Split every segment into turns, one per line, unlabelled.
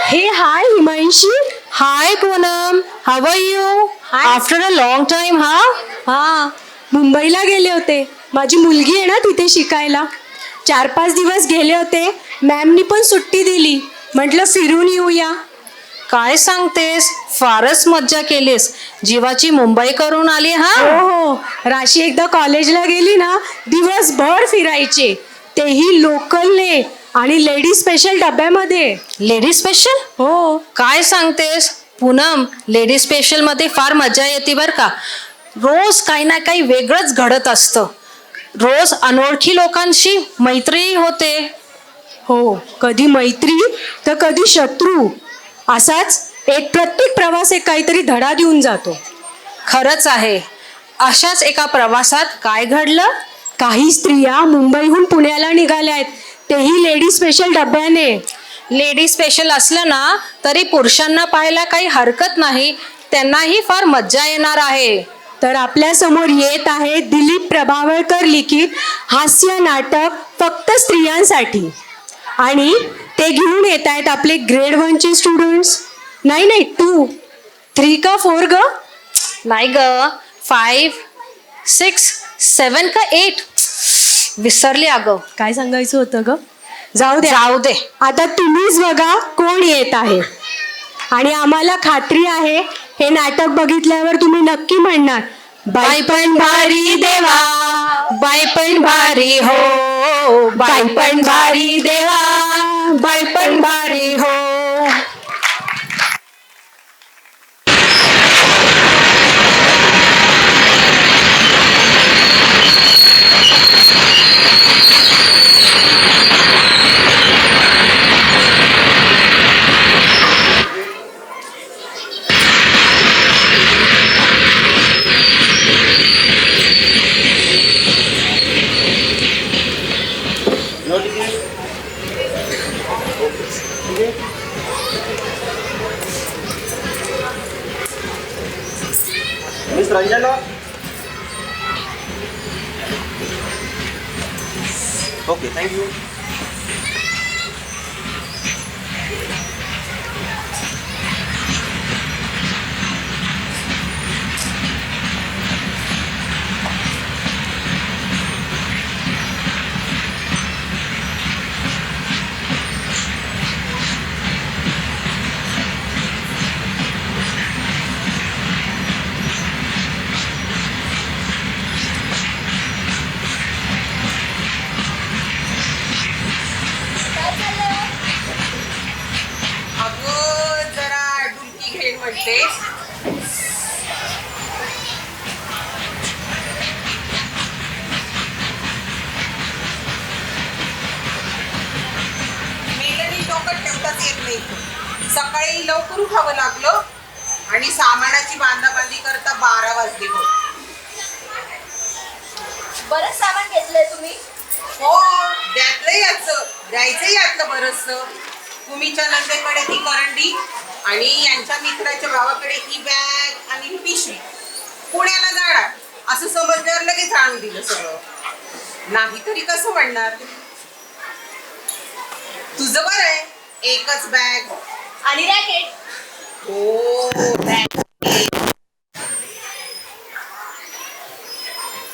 Hey, hi Himanshi.
Hi Poonam, how are you?
Hi.
After a long time, huh?
हा मुंबईला गेले होते. माझी मुलगी आहे ना तिथे शिकायला. 4-5 दिवस गेले होते. मॅमनी पण सुट्टी दिली. म्हटलं फिरून येऊया.
काय सांगतेस? फारच मज्जा केलीस. जीवाची मुंबई करून आली
हो
हा.
हो, राशी एकदा कॉलेजला गेली ना दिवसभर फिरायचे. तेही लोकलने आणि लेडीज स्पेशल डब्यामध्ये.
Ladies special?
हो.
काय सांगतेस? पूनम, लेडीज स्पेशल मध्ये फार मजा येते बर का. रोज काही ना काही वेगळंच घडत असतं. रोज अनोळखी लोकांशी मैत्री होते.
हो, कधी मैत्री तर कधी शत्रू. असाच एक प्रत्येक प्रवास एक काहीतरी धडा देऊन जातो.
खरंच आहे. अशाच एका प्रवासात काय घडलं?
काही स्त्रिया मुंबईहून पुण्याला निघाल्या आहेत, तेही लेडीज स्पेशल डब्याने.
लेडीज स्पेशल असलं ना तरी पुरुषांना पाहायला काही हरकत नाही. त्यांनाही फार मज्जा येणार आहे.
तर आपल्या समोर येत आहे दिलीप प्रभावळकर लिखित हास्य नाटक फक्त स्त्रियांसाठी. आणि ते घेऊन येत आहेत आपले ग्रेड 1चे स्टुडंट्स. नाही 2, 3 का 4 ग?
नाही ग, 5, 6, 7 का 8 विसरली अगं.
काय सांगायचं होतं ग? जाऊ दे. आता तुम्हीच बघा कोण येत आहे. आणि आम्हाला खात्री आहे हे नाटक बघितल्यावर तुम्ही नक्की म्हणणार,
बाई पण भारी देवा, बाई पण भारी हो, बाई पण भारी देवा, बाई पण भारी हो.
मिस रंजना. Okay, thank you.
अगं जरा डुलकी घेईन म्हणते. मेलनी डोकं ठेवताच येत नाही. सकाळी लवकर उठावं लागलं आणि सामानाची बांधाबांधी करता 12 वाजले बघ.
बरंच सामान घेतलंय तुम्ही.
हो, त्यातलं याचं द्यायचं यातलं बरंचसं. कुमीच्या नंदेकडे ती करंडी आणि यांच्या मित्राच्या भावाकडे ही बॅग आणि ही पिशवी. पुण्याला जाणार असं समजल्यावर लगेच आणून दिलं सगळं. नाही तरी कसं म्हणणार. तुझं बरं आहे, एकच बॅग
आणि रॅकेट.
हो बॅग.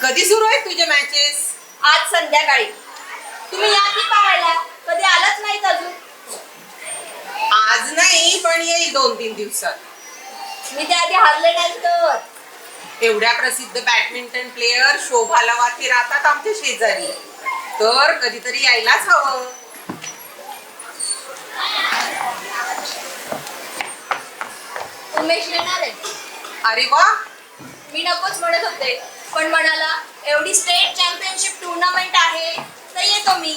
कधी सुरू आहेत तुझ्या मॅचेस?
आज संध्याकाळी. तुम्ही या की पाहायला? कधी आलाच नाहीत अजून.
आज नाही पण येईल 2-3 दिवसात.
मी त्याआधी हारले नाही तर.
एवढ्या प्रसिद्ध बॅडमिंटन प्लेयर शोभा लवाते राहतात आमच्या शेजारी, तर कधीतरी यायलाच हवं.
उमेश येणार आहे.
अरे वा.
मी नकोच म्हणत होते पण म्हणाला एवढी स्टेट चॅम्पियनशिप टुर्नामेंट आहे तर येतो मी.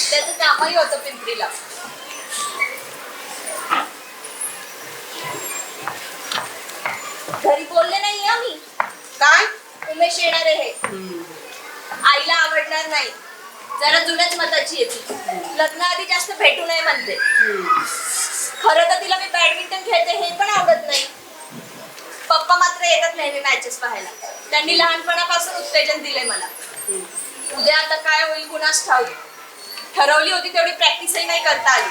त्याचं कामही होतं पिंपरीला. घरी बोलले नाही आम्ही.
काय?
उमेश येणार आहे. आईला आवडणार नाही. जरा जुन्याच मताची आहे ती. लग्नाआधी जास्त भेटू नये म्हणते. खरं तर तिला मी बॅडमिंटन खेळते हे पण आवडत नाही. पप्पा मात्र येतात नेहमी मॅचेस पाहायला. त्यांनी लहानपणापासून उत्तेजन दिले मला. उद्या आता काय होईल कुणास ठाऊक. ठरवली होती तेवढी प्रॅक्टिसही नाही करता आली.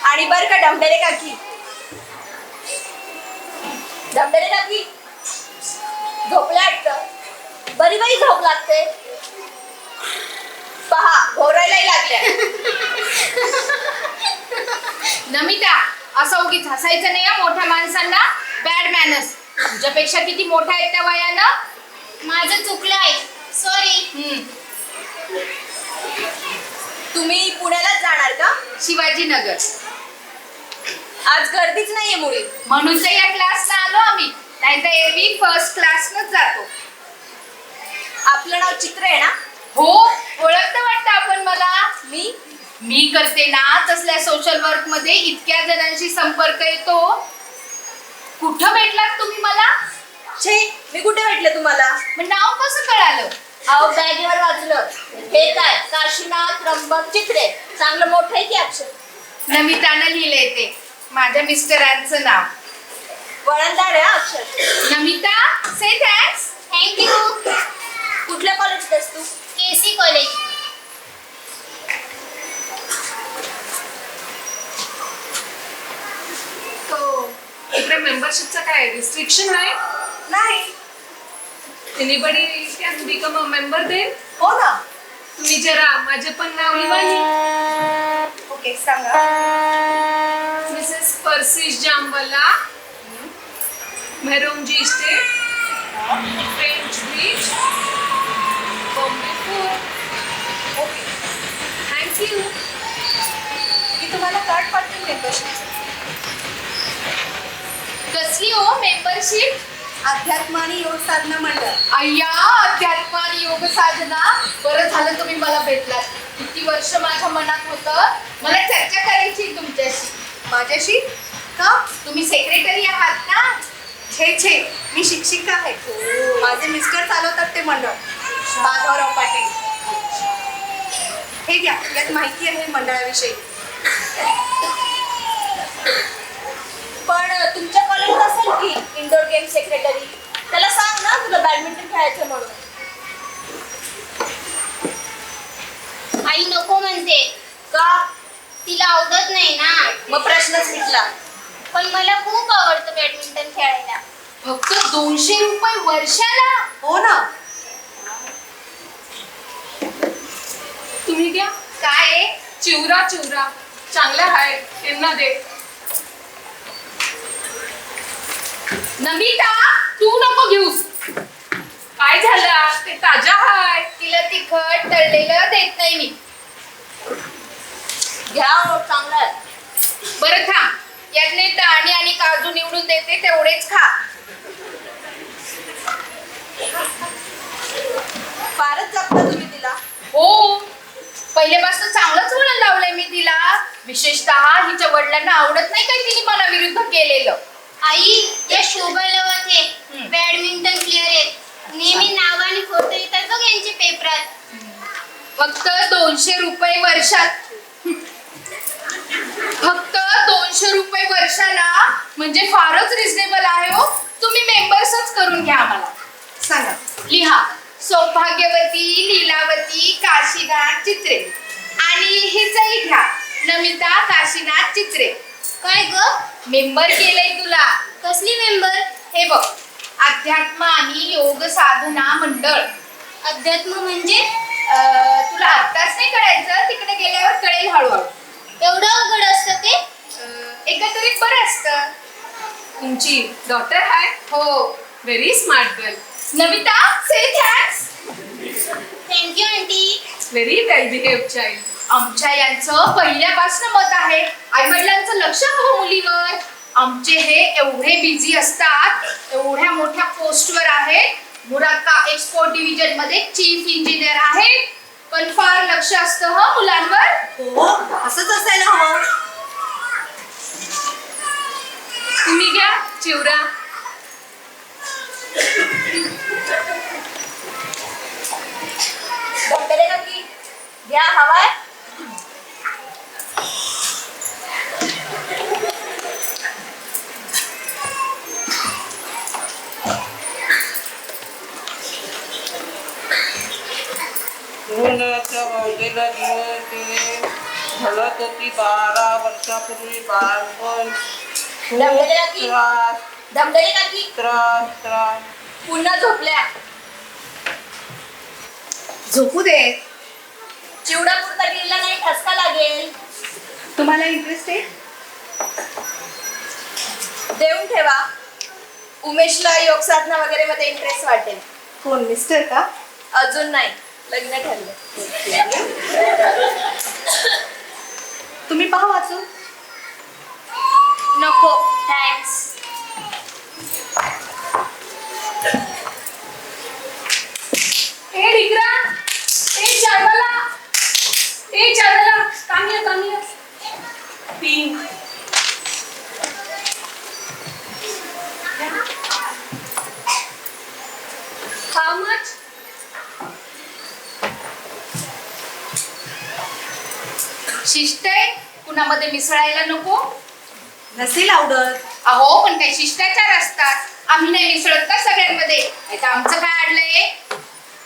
आणि बर का ढमढेरे काकी, ढमढेरे काकी झोपल्या वाटतं. बरी बाई झोप लागते. पहा घोरायलाही लागल्या.
नमिता, असं उगीच हसायचं नाही या मोठ्या माणसांना. Bad manners. तुझ्यापेक्षा किती मोठा आहेत त्या वयानं.
माझं चुकलं आहे, सॉरी. तुम्ही पुण्यालाच जाणार का?
शिवाजीनगर.
आज गर्दीच नाहीये मुळी.
म्हणून तर या क्लासला आलो आम्ही, नाहीतर एरवी फर्स्ट क्लासनच जातो.
आपलं नाव चित्र आहे ना?
हो, ओळखतं वाटतं आपण मला. मी करते ना तसल्या सोशल वर्क मध्ये इतक्या जणांशी संपर्क येतो. कुठं भेटलात तुम्ही मला?
छे, मी कुठे भेटले तुम्हाला?
मग नाव कसं कळालं?
अहो बॅगेवर वाचलं. हे काय काशीनाथ त्र्यंबक चित्रे, चांगलं मोठं आहे की अक्षर.
नमितानं लिहिलंय ते, माझ्या मिस्टरांचं नाव.
वळणदार आहे हा अक्षर.
Namita, say thanks.
थँक्यू. कुठल्या कॉलेजत आहेस तू? KC college.
तो इकडे मेंबरशिपचं काय रिस्ट्रिक्शन आहे?
नाही.
Anybody can become a member then.
हो ना.
तुम्ही जरा माझे पण नाव लिवानी.
ओके सांगा.
Mrs Persis Jamwala, Mehramji estate, French beach, Bombay fort.
Okay.
Thank you.
मी तुम्हाला कार्ड पाठवेल मेंबरशिपचं.
कसली हो मेंबरशिप?
अध्यात्म आणि योग साधना मंडळ.
अय्या, अध्यात्म आणि योग साधना. बरं झालं तुम्ही मला भेटलात. किती वर्ष माझ्या मनात होतं मला चर्चा करायची तुमच्याशी.
माझ्याशी का?
तुम्ही सेक्रेटरी आहात ना?
छे, मी शिक्षिका आहे. माझे मिस्टर चालवतात ते मंडळ, माधवराव पाटील. हे घ्या, यात माहिती आहे मंडळाविषयी. पण तुमच्या कॉलेजत असेल की इंडोर गेम सेक्रेटरी. त्याला सांग ना तुला बॅडमिंटन खेळायचं म्हणून.
आई नको म्हणते.
का?
तिला आवडत नाही ना.
मग प्रश्नच मिटला.
पण मला खूप आवडतं बॅडमिंटन खेळायला.
फक्त 200 रुपये वर्षाला?
हो ना.
तुम्ही घ्या.
काय आहे?
चिवरा चांगल्या आहेत, यांना दे.
नमिता, तू नको घेऊस.
काय झालं? ते ताजा आहे.
तिला तिखट तळलेलं देत नाही मी.
घ्या हो, चांगला आहे.
बरं खा. यातले दाणे आणि काजू निवडून देते, तेवढेच खा.
फारच जपता तुम्ही तिला.
हो, पहिल्यापासून चांगलंच वळण लावलंय मी तिला. विशेषतः हिच्या वडिलांना आवडत नाही काही तिने मला विरुद्ध केलेलं.
आई, या शोभा लवते बॅडमिंटन प्लेअर आहेत. नेहमी नाव आणि फोटो येतात बघ यांचे पेपरात.
फक्त 200 रुपये वर्षात. फक्त 200 रुपये वर्षाला म्हणजे फारच रिझनेबल आहे हो. तुम्ही मेंबर्सच करून घ्या आम्हाला.
सांगा.
लिहा, सौभाग्यवती लीलावती काशीनाथ चित्रे. आणि हिचंही घ्या, नमिता काशीनाथ चित्रे.
काय ग?
मेंबर केलंय तुला.
कसली मेंबर?
हे बघ, अध्यात्म आणि योग साधना मंडळ.
अध्यात्म म्हणजे?
तुला आत्ताच नाही कळायचं, तिकडे गेल्यावर कळेल हळूहळू.
एवढं अवघड असतं ते?
एकत्रित बरं असतं.
तुमची डॉटर आहे?
हो.
Very smart girl.
Namita, say thanks.
Thank you aunty.
Very well behaved child.
आमच्या यांचं पहिल्यापासून मत आहे, आई वडिलांचं लक्ष हवं मुलीवर. आमचे हे एवढे बिझी असतात, एवढ्या मोठ्या पोस्टवर आहेत. मुराक्का एक्सपोर्ट डिव्हिजन मध्ये चीफ इंजिनियर आहेत, पण फार लक्ष असतं हं मुलांवर.
हो, असंच असायला हवं.
तुम्ही घ्या चिवरा.
ढमढेरे काकी, घ्या हवाय.
उन्हाचा वाढलेला दिवस झलत होती 12 वर्षापूर्वी बालपण.
धमधमी काकी
त्रास
धमधमी काकी
त्रास त्रास.
पुन्हा झोपल्या.
झोपू दे.
चिवडा पुरता गेला नाही ठसका लागेल.
तुम्हाला इंटरेस्ट आहे?
देऊन ठेवा. उमेशला योग साधना वगैरे मध्ये इंटरेस्ट वाटेल.
कोण मिस्टर का?
अजून नाही, लग्न ठरलं.
तुम्ही पहा वाचून.
नको थँक्स.
ए डिगरा, ए चावला, ए Chawla, Kamiya.
Pink.
How much?
शिष्ट आहे, कुणामध्ये मिसळायला नको.
नसेल आवडत.
अहो पण काही शिष्टाचार असतात. आम्ही नाही मिसळत का सगळ्यांमध्ये? नाही तर आमचं काय अडलंय?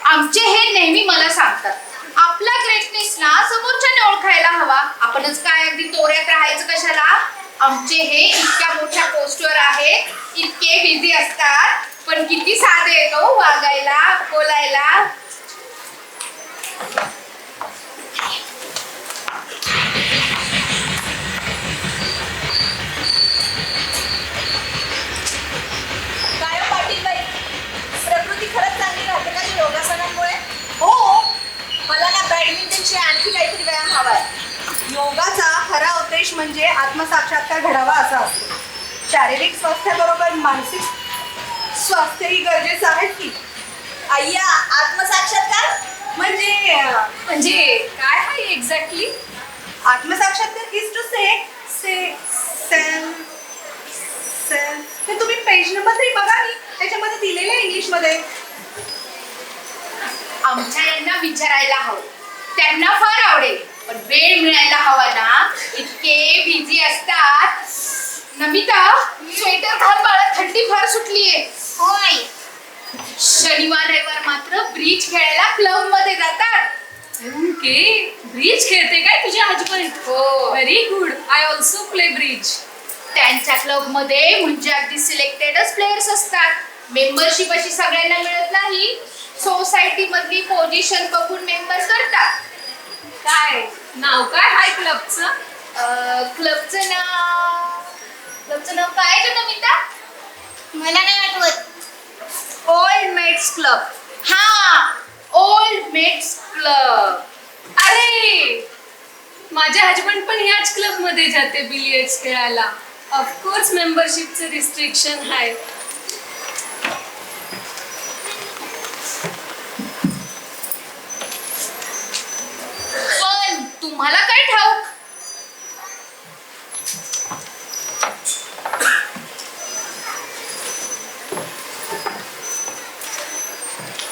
आमचे हे नेहमी मला सांगतात, आपला ग्रेटनेस ना समोरच्याने ओळखायला हवा. आपणच काय अगदी तोऱ्यात राहायचं कशाला? आमचे हे इतक्या मोठ्या पोस्टवर आहेत, इतके बिझी असतात, पण किती साधे येतो वागायला, बोलायला.
काय हो पाटील बाई, प्रकृती खरंच चांगली राहते का या योगासनांमुळे?
हो,
मला ना बॅडमिंटनची आणखी काहीतरी व्यायाम हवाय.
योगाचा खरा उद्देश म्हणजे आत्मसाक्षात्कार घडावा असा असतो. शारीरिक स्वास्थ्याबरोबर मानसिक स्वास्थ्यही गरजेचं आहे की.
अय्या, आत्मसाक्षात्कार
म्हणजे
काय आहे एक्झॅक्टली?
आत्मसाक्षात्कार इज टू से हे तुम्ही पेज नंबर 3 बघा नी, त्याच्यामध्ये दिलेलं आहे इंग्लिशमध्ये.
आमच्या यांना विचारायला हवं, त्यांना फार आवडेल, पण वेळ मिळायला हवा ना. इतके बिझी असतात. नमिता, स्वेटर घाल बाळा, थंडी फार सुटलीये.
होय.
शनिवार रविवार मात्र ब्रिज खेळायला क्लब मध्ये जातात.
ओके, ब्रिज खेळते काय तुझे हजबंड?
हो.
Very good. I also play bridge.
त्यांच्या क्लब मध्ये म्हणजे अगदी सिलेक्टेडच प्लेयर्स असतात. मेंबरशिप अशी सगळ्यांना मिळत नाही. सोसायटी मधली पोझिशन बघून मेंबर करतात.
काय नाव काय हाय क्लबचं?
क्लबचं नाव काय ग नमिता?
मला नाही आठवत.
Old mates club. हा, ओल्ड मेट्स क्लब.
अरे, माझे हजबंड पण ह्याच क्लब मध्ये जाते बिलियर्ड्स खेळायला. ऑफकोर्स मेंबरशिपचं रिस्ट्रिक्शन आहे.
पण तुम्हाला काय ठाऊक?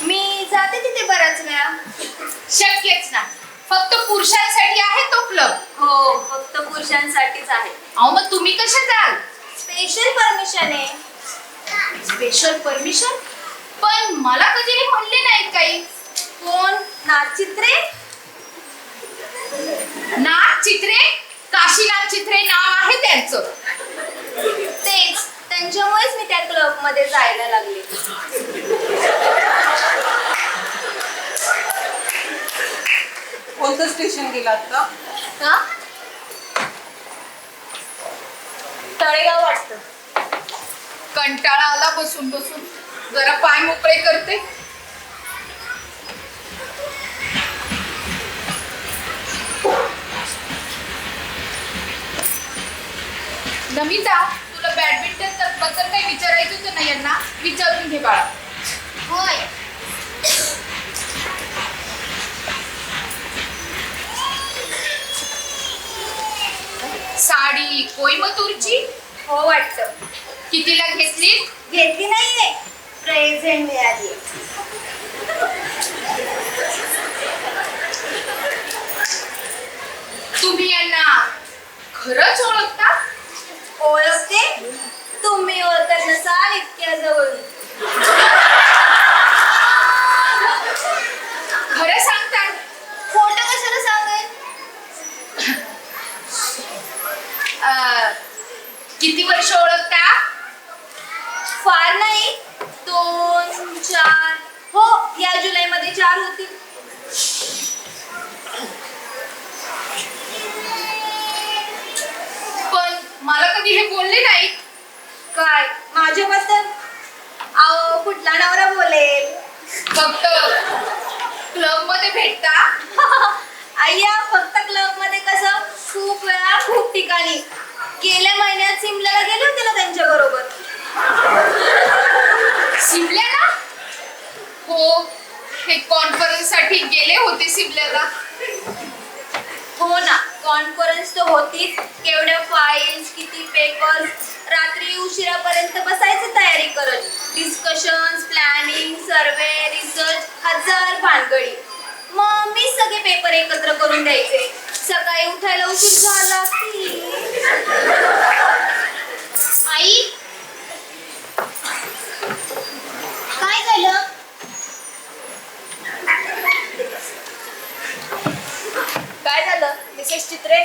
मी जाते तिथे बऱ्याच वेळा.
शक्यच नाही. फक्त पुरुषांसाठी आहे तो क्लब.
हो, फक्त पुरुषांसाठीच आहे.
अहो मग तुम्ही कशा जाल?
स्पेशल परमिशन आहे.
Special permission? पण मला कधी हे म्हणले नाहीत काही.
कोण? नाचचित्रे?
नाथ चित्रे, काशीनाथ चित्रे नाव आहे त्यांचं.
तेच, त्यांच्यामुळेच मी त्या क्लब मध्ये जायला लागले.
कोणतं स्टेशन गेलात का?
का? तळेगाव वाटतं.
कंटाळा आला बसून बसून, जरा पाय मोकळे करते. नमिता, तुला बॅडमिंटन बद्दल काही विचारायचं होतं ना यांना? विचारून घे बाळा.
होय.
साडी कोईमतूरची?
हो वाटतं.
कितीला घेतली?
घेतली नाहीये, प्रेझेंट मिळाली.
तुम्ही यांना खरंच ओळखता?
ओळखते? तुम्ही ओळखत नसाल इतक्या जवळून.
खरं सांगताय?
खोटं कशाला सांगेल?
किती वर्ष ओळखता?
फार नाही, 2 4, हो या जुलैमध्ये 4 होतील.
पण मला कधी हे बोलले नाही.
काय माझ्याबद्दल? अहो कुठला नवरा बोलेल?
फक्त क्लब मध्ये भेटता.
अय्या फक्त क्लब मध्ये कसं, खूप वेळा खूप ठिकाणी. गेल्या महिन्यात सिमल्याला गेले होते ना त्यांच्या बरोबर.
सिमल्याला? हो, हे कॉन्फरन्स साठी गेले होते सिमल्याला.
हो ना, कॉन्फरन्स तर होतीच. केवढ्या फाईल्स, किती पेपर्स, रात्री उशिरापर्यंत बसायचं तयारी करत. डिस्कशन्स, प्लॅनिंग, सर्वे, रिसर्च, 1000 भानगडी. मग मी सगळे पेपर एकत्र करून द्यायचे. सकाळी उठायला उशीर झाला की.
आई काय झालं?
काय झालं मिसेस चित्रे?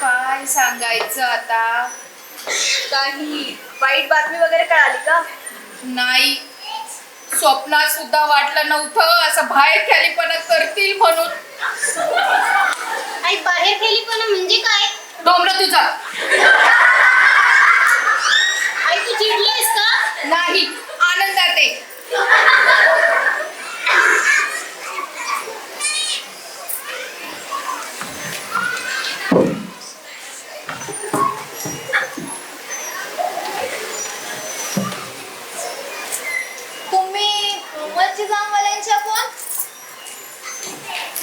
काय सांगायचं आता?
काही वाईट बातमी वगैरे कळाली का?
नाही, स्वप्नात सुद्धा वाटलं नव्हतं असं बाहेर खालीपणा करतील म्हणून.
आई बाहेर गेलीपणा म्हणजे काय?
डोंबरं तुझा.
आई तू चिडलीस का?
नाही, आनंदात आहे.
तुम्ही उमरची जामवाल्यांच्या कोण?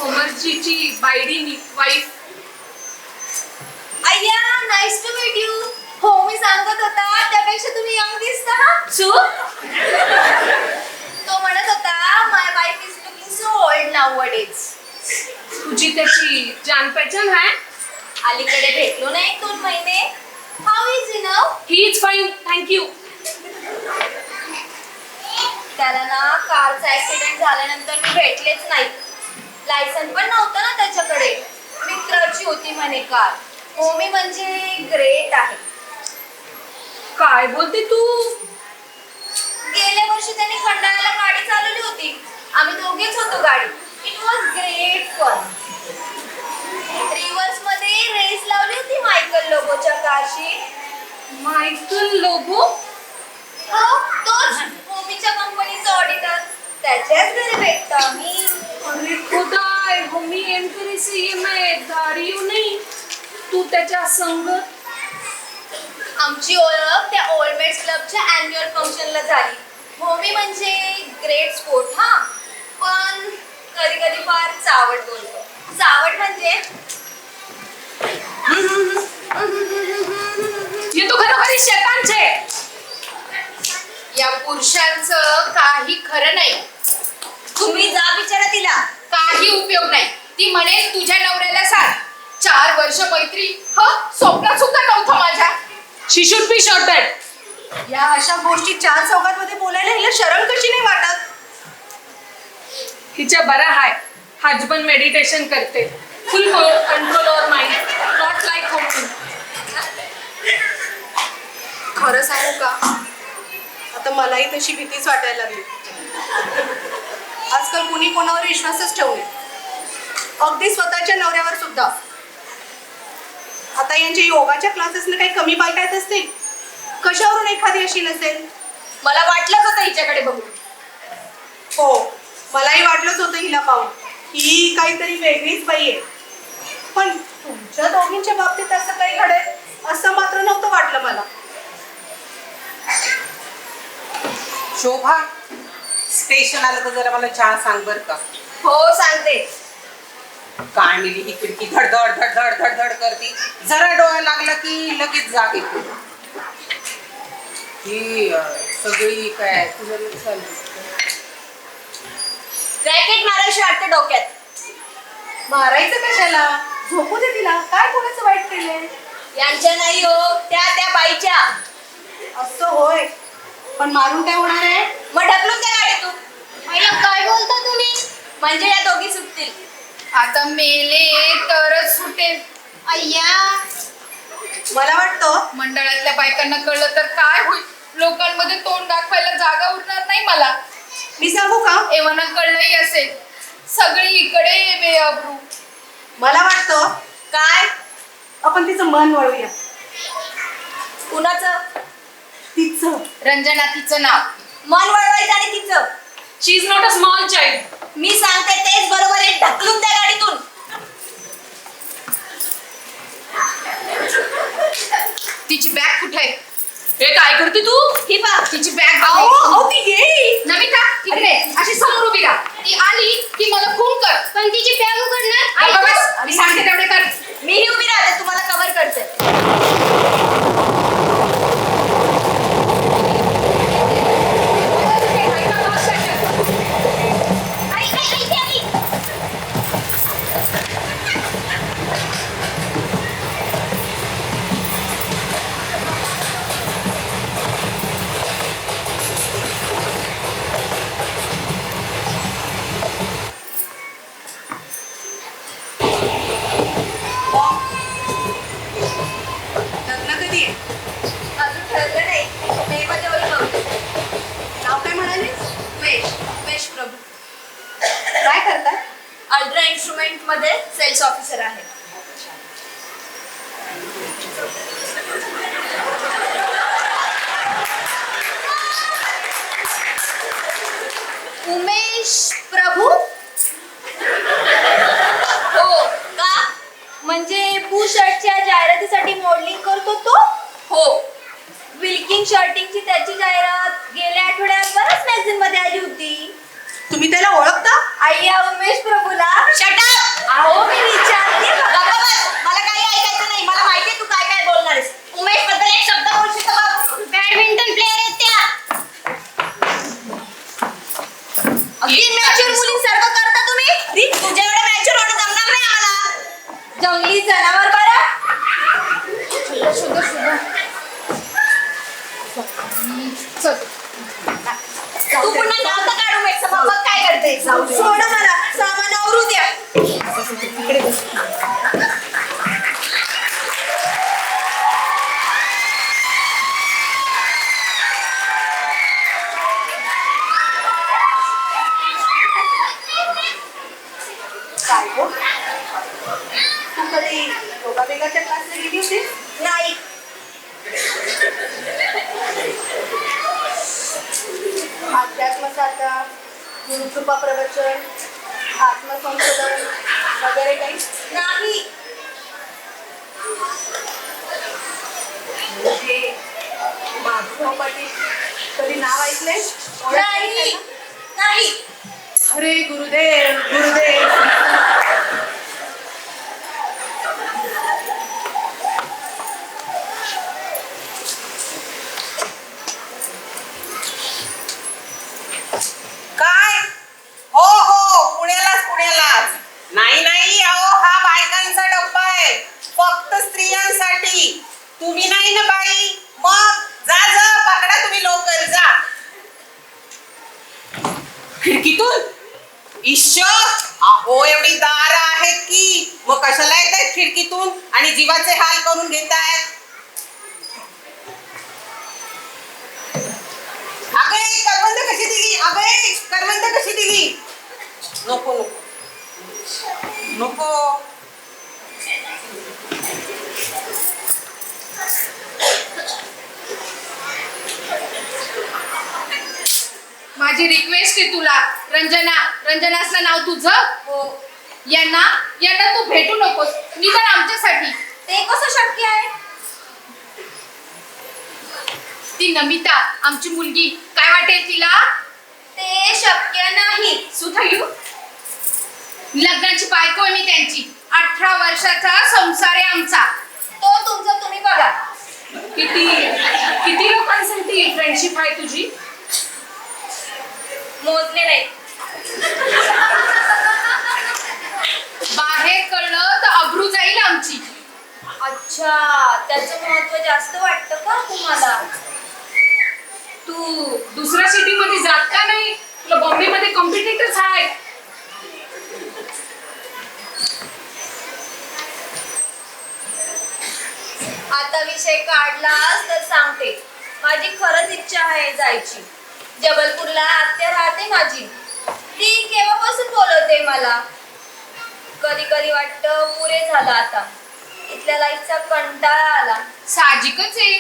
अमरजीची बायडीनी वाईफ.
अय्या नाईस टू मीट यू. हो मी सांगत होता त्यापेक्षा तुम्ही यंग दिसता. सो तो म्हणत होता my wife is looking so old nowadays.
तुझी त्याची जान पहचान आहे?
अलीकडे भेटलो ना 1-2 महिने. How is you now?
He is fine, thank you.
त्याला ना कारचा ऍक्सिडेंट झाल्यानंतर मी भेटलेच नाही. लायसन पण नव्हतं ना त्याच्याकडे. मित्राची होती म्हणे कार. ओमी म्हणजे ग्रेट आहे.
काय बोलते तू?
गेल्या वर्षी त्यांनी खंडाळ्याला गाडी चालवली होती. आम्ही दोघेच होतो गाडी. It was great fun. Reverse मध्ये रेस लावली होती मायकल लोबोच्या कारशी.
मायकल लोबो?
हो तोच, ओमीच्या कंपनीचा ऑडिटर. त्याच्याच घरी भेटतो आम्ही.
अरे खुदाय, होमी एम्पिरिसी में दारियो नहीं. तू त्याच्या संगत?
आमची ओळख त्या ओल्डमेट्स क्लबच्या अॅन्युअल फंक्शनला झाली. होमी म्हणजे ग्रेट स्पोर्ट हा, पण कधी कधी फार चावट बोलतो. चावट म्हणजे
ये तो खरोखरी शैतान छे.
या पुरुषांचं काही खरं नाही.
तुम्ही जा विचारा तिला.
काही उपयोग नाही. ती म्हणेल तुझ्या नवऱ्याला सांग. 4 वर्ष मैत्री स्वप्नात सुद्धा नव्हतं माझ्या.
शी शुड बी शॉर्टेड.
या अशा गोष्टी 4 चौघांमध्ये बोलायला हिला शरम कशी नाही वाटत?
हिच्या बरा हाय. हजबंड मेडिटेशन करते. फुल control over mind. Not like Homi.
खरं सांगू का, आता मलाही तशी भीतीच वाटायला लागली. आजकाल कुणी कोणावर विश्वासच ठेवणे, अगदी स्वतःच्या नवऱ्यावर सुद्धा. आता यांच्या योगाच्या क्लासेसने काही कमी बायका येत असतील? कशावरून एखादी अशी नसेल?
मला वाटलंच होतं हिच्याकडे बघून.
हो, मलाही वाटलंच होतं हिला पाहून. ही काहीतरी वेगळीच बाई आहे. पण तुमच्या दोघींच्या बाबतीत असं काही घडेल असं मात्र नव्हतं वाटलं मला.
शोभा, स्टेशन आलं तर जरा मला चहा सांग बर का.
हो सांगते.
काय मिली ही खिडकी धडधड धडधड धडधड करती. जरा डोळा लागला की लगेच जाग येते. ही सगळी काय तुझं
रॅकेट मारायची वाटते डोक्यात.
मारायचं कशाला? झोपू दे तिला. काय कोणाचं वाईट केलंय?
यांच्या नाही हो, त्या बाईच्या.
असं होय, पण मारून काय होणार आहे?
मग ढकलून त्या गाडीतून.
आईला काय बोलता तुम्ही?
म्हणजे या दोघी सुटतील.
आता मेले तरच सुटेल.
अय्या
मला वाटतं
मंडळातल्या बायकांना कळलं तर काय होईल? लोकांमध्ये तोंड दाखवायला जागा उरणार नाही मला.
मी सांगू का?
एव्हाना कळलंही असेल सगळी इकडे बेअब्रू.
मला वाटतं
काय
आपण तिचं मन वळूया.
कुणाचं
तिचं.
रंजना तिचं नाव.
मन वळवायचं आणि तिचं.
She is not a small child.
मी सांगते तेच बरोबर आहे. ढकलून त्या गाडीतून.
तिची बॅग कुठे आहे?
हे काय करते तू?
ही पहा.
तिची बॅग
ती गेली.
नमिता इकडे अशी समोर उभी राहा. ती आली की मला खून कर.
पण तिची बॅग उघडणार.
अगं बस, मी सांगते तेवढे कर.
मीही उभी राहते तुम्हाला कव्हर करते. आई, आई, आई, आई.
लग्न कधी आहे?
अजून ठरलं नाही. मेमध्ये होईल बहुतेक.
नाव काय म्हणाले?
उमेश प्रभू.
काय करतात?
अल्ट्रा इन्स्ट्रुमेंट मध्ये सेल्स ऑफिसर आहे.
उमेश प्रभू.
हो का? म्हणजे पू शर्टच्या जाहिरातीसाठी मॉडेलिंग करतो तो? हो. विल्किंग शर्टिंगची त्याची जाहिरात गेल्या आठवड्यात बऱ्याच मॅगझिन मध्ये आली होती.
तुम्ही त्याला ओळखता?
आय्या उमेश प्रभूला. Shut up. अहो मी विचारते. मला काही ऐकायचं नाही. मला माहितीये तू काय काय बोलणार आहेस. उमेश बद्दल एक शब्द बोलशील का बाबू?
बॅडमिंटन प्लेअर आहेत त्या.
अगदी मॅच्युअर मुलींसारखं करता तुम्ही. तुझ्या एवढं मॅच्युअर होणं जमणार नाही आम्हाला. जंगली जनावर बरं.
चल.
तू पुन्हा नाव तर काढू मेटचं. मग काय करते?
सोडा मला. सामान आवरू द्या. काय गो? तू कधी योगा बेगाच्या क्लासला गेली होती?
नाही.
अध्यात्मसाधना, गुरुकृपा प्रवचन, आत्मसंशोधन वगैरे काही?
नाही.
म्हणजे माधव पाटील कधी नाव ऐकले?
नाही. नाही.
अरे गुरुदेव गुरुदेव.
काय? हो हो पुण्यालाच. नाही नाही अहो हा बायकांचा डब्बा आहे. फक्त स्त्रियांसाठी. तुम्ही नाही ना बाई. मग जा जा पकडा तुम्ही लवकर जा. खिडकीतून? ईश्वर अहो एवढी दार आहेत की मग कशाला येत आहेत खिडकीतून आणि जीवाचे हाल करून घेतायत. अगं करवंद कशी दिली? अगं करवंद कशी दिली? नको नको नको.
माझी रिक्वेस्ट आहे तुला. रंजना असलं नाव तुझं.
हो.
यांना तू भेटू नकोस. निदान आमच्यासाठी.
ते कसं शक्य आहे?
ती नमिता आमची मुलगी. काय वाटेल तिला?
ते शक्य नाही.
सुथयू लग्नाची बायको आहे मी त्यांची. 18 वर्षाचा संसार आहे आमचा.
तो तुमचं तुम्ही बघा.
किती लोकांसाठी फ्रेंडशिप आहे तुझी?
मोजले नाही.
बाहेर कळलं तर अब्रू जाईल आमची.
अच्छा त्याचं महत्व जास्त वाटतं का तुम्हाला?
तू दुसऱ्या सिटी मध्ये जात का नाही? तुला बॉम्बे मध्ये कॉम्पिटिटर्स आहेत.
आता विषय काढलास तर सांगते, माझी खरंच इच्छा आहे जायची. जबलपूरला आत्या राहते माझी, ती केव्हापासून बोलवते मला. कधी कधी वाटतं पुरे झालं आता, इथल्या लाईफचा कंटाळा आला.
साहजिकच आहे.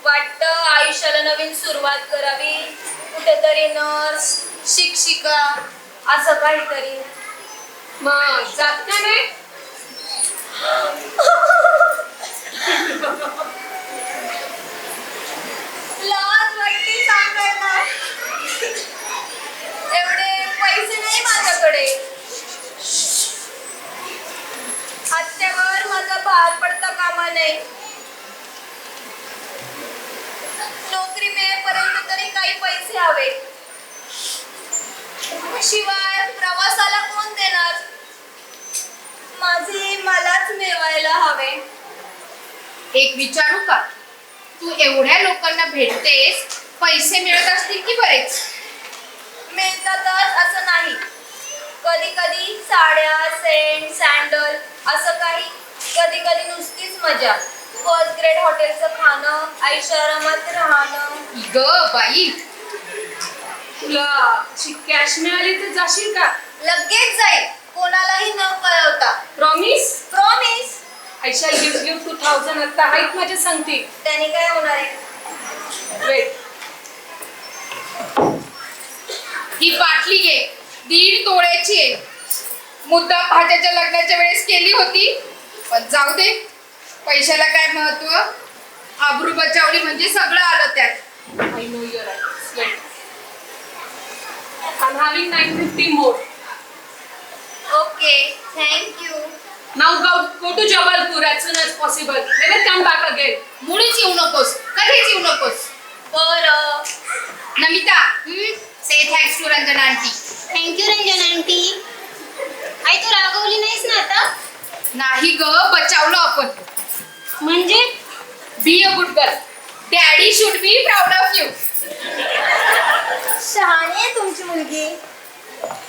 वाटतं आयुष्याला नवीन सुरुवात करावी, कुठेतरी नर्स, शिक्षिका असं काहीतरी.
मग जात का नाही?
लाज वाटते सांगायला, एवढे पैसे नाही माझ्याकडे. आत्यावर माझा भार पडता कामा नये. नोकरी मिळेपर्यंत तरी काही पैसे हवे. शिवाय प्रवासाला कोण देणार? माझे मलाच मिळवायला हवे.
एक विचारू का, तू एवढ्या लोकांना भेटतेस, पैसे मिळत असतील की बरेच?
मिळतातच असं नाही. कधी कधी साड्या, सेंट, सॅन्डल असं काही. कधी कधी नुसतीच मजा. फर्स्ट ग्रेड हॉटेलचं खाणं, ऐशारामात राहणं.
ग बाई,
तुला कॅश मिळाली तर जाशील का?
लगेच जाईल, कोणालाही न कळवता.
Promise?
Promise.
I shall give you 2000. आता आहेत माझ्या सांगते.
त्याने काय होणार आहे?
वेट.
ही बाटली घे, 1.5 तोळ्याची आहे. मुद्दाम भाज्याच्या लग्नाच्या वेळेस केली होती, पण जाऊ दे, पैशाला काय महत्व. आबरू बचावली म्हणजे सगळं आलं त्यात.
I know you're right. Wait. I'm having 950 more.
Okay, thank you.
Now go to Jabalpur as soon as possible. Never come back again.
मुळीच येऊ नकोस, कधीच येऊ नकोस.
बरं.
Namita, say thanks to Ranjana aunty.
Thank you Ranjan aunty. आई तू रागवली नाहीस ना आता?
नाही ग, बचावलं आपण.
म्हणजे
be a good girl. Daddy should be proud of you.
शहाणी आहे तुमची मुलगी.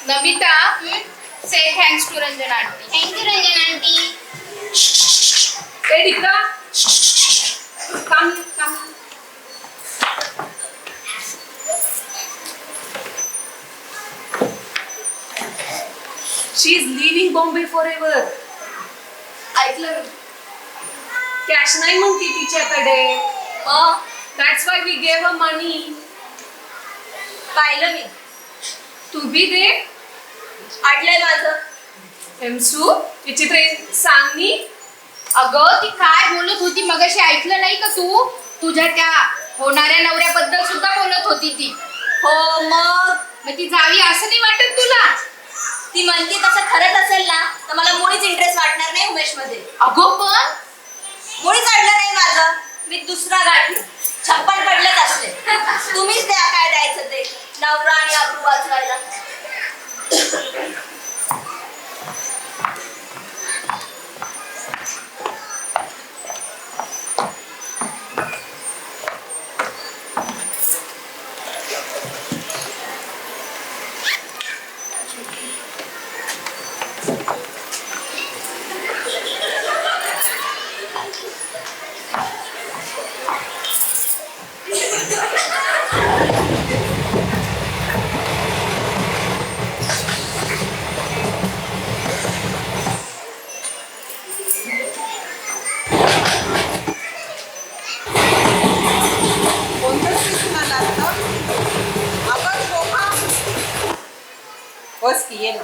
Namita, say thanks to Ranjana aunty.
Thank you Ranjan aunty.
Hey, Dika. Come. She is leaving Bombay forever. ऐकलं? कॅश नाही म्हणती तिच्याकडे. That's why we gave her money.
पाहिलं मी.
तू बी दे.
अडलंय माझं.
एमसू विचित्र सांग मी.
अगं, ती काय बोलत होती मगाशी ऐकलं नाही का तू? तुझ्या त्या होणाऱ्या नवऱ्याबद्दल सुद्धा बोलत होती ती.
हो मग
ती जावी असं नाही वाटत तुला?
ती म्हणते तसं खरंच असेल ना तर मला मुळीच इंटरेस्ट वाटणार नाही उमेश मध्ये.
अगं पण
मुळीच अडलं नाही माझं. मी दुसरा गाठी 56 पडलेच असले. तुम्हीच द्या काय द्यायचं ते, नवरा आणि आबरू वाचवायला.
बस की ये ना.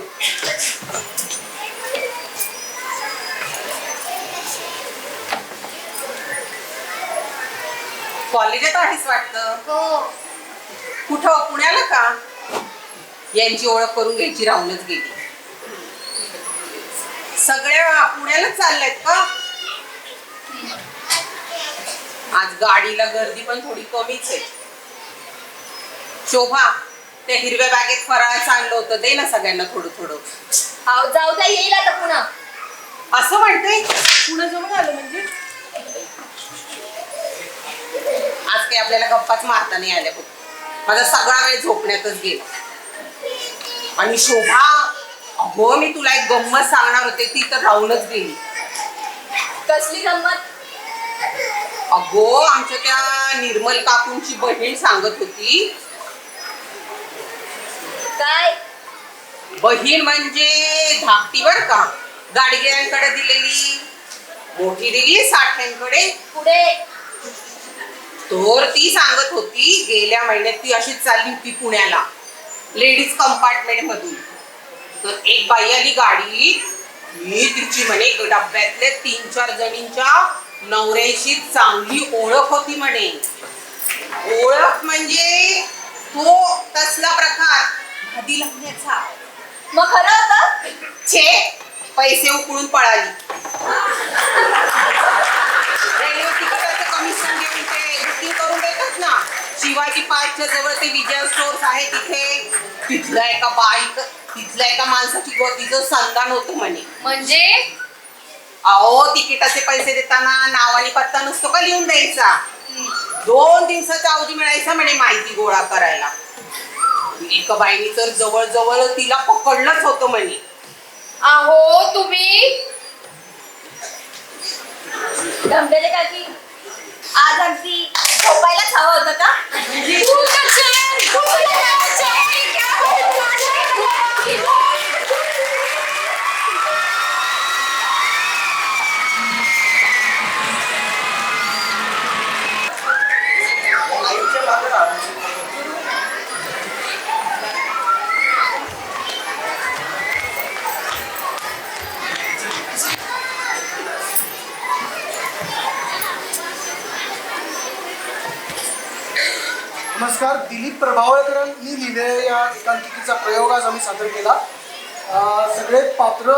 कॉलेजात आहेस वाटतं.
हो.
कुठं, पुण्याला का? यांची ओळख करून घ्यायची राहूनच गेली. सगळ्या पुण्यालाच चालल्यात का? आज गाडीला गर्दी पण थोडी कमीच आहे. शोभा, त्या हिरव्या बॅगेत फराळाचं आणलं होतं, दे ना सगळ्यांना थोडं थोडं.
अहो जाऊ द्या, येईल आता पुन्हा.
असं म्हणते पुन्हा जवळ आलं म्हणजे आज काही आपल्याला गप्पाच मारता नाही आल्या बघ. माझा सगळा वेळ झोपण्यातच गेला. आणि शोभा, अगो मी तुला एक गंमत सांगणार होते, ती तर राहूनच गेली.
कसली गंमत?
अगो आमच्या त्या निर्मल काकूंची बहीण सांगत होती.
काय
बहीण म्हणजे धाकटी बर का, गाडगिळ्यांकडे दिलेली, मोठी दिली साठ्यांकडे.
पुढे
तर ती सांगत होती गेल्या महिन्यात ती अशीच चालली होती पुण्याला लेडीज कंपार्टमेंट मधून. तर एक बाई आली गाडीत, मी तिची म्हणे डब्यातले 3-4 जणींच्या नवऱ्याशी चांगली ओळख होती म्हणे. ओळख म्हणजे तो तसला प्रकार आधी लागण्याचा.
मग खरं होतं?
छे, पैसे उकळून पळाली. रेल्वे तिकिटाचं कमिशन घेऊन ते बुकिंग करून देतात ना, शिवाजी पार्कच्या जवळ ते विजय स्टोर्स आहे तिथे. तिथल्या एका माणसाची तिचं संधान होतं म्हणे.
म्हणजे
अहो तिकिटाचे पैसे देताना नाव आणि पत्ता नसतो का लिहून द्यायचा. 2 दिवसाचा अवधी मिळायचा म्हणे माहिती गोळा करायला. एका बाईनी तर जवळ तिला पकडलंच होतं म्हणे.
अहो तुम्ही
धमलेले काकी आज अगदी झोपायलाच हवं होतं का?
नमस्कार. दिलीप प्रभावळकरांनी लिहिलेल्या या एकांकिकेचा प्रयोग आज आम्ही सादर केला. सगळे पात्र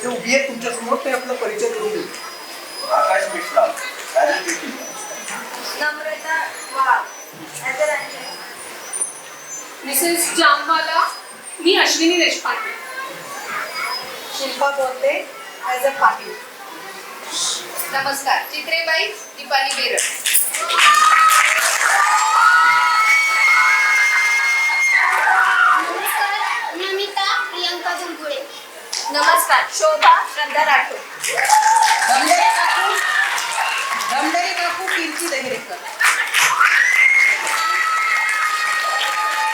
जे उभी आहेत तुमच्यासमोर ते आपला परिचय करून देऊ.
आकाश मिश्रा,
नम्रता वाघ,
मिसेस जामवाला, मी अश्विनी देशपांडे.
शिल्पा बोलते ॲज अ पाटील.
नमस्कार, चित्रेबाई दीपाली बेरड.
नमस्कार, नमिता प्रियंका बुलबुळे.
नमस्कार, शोभा श्रद्धा राठोड.
धमलेरे काकू कीर्ती दहेरेकर.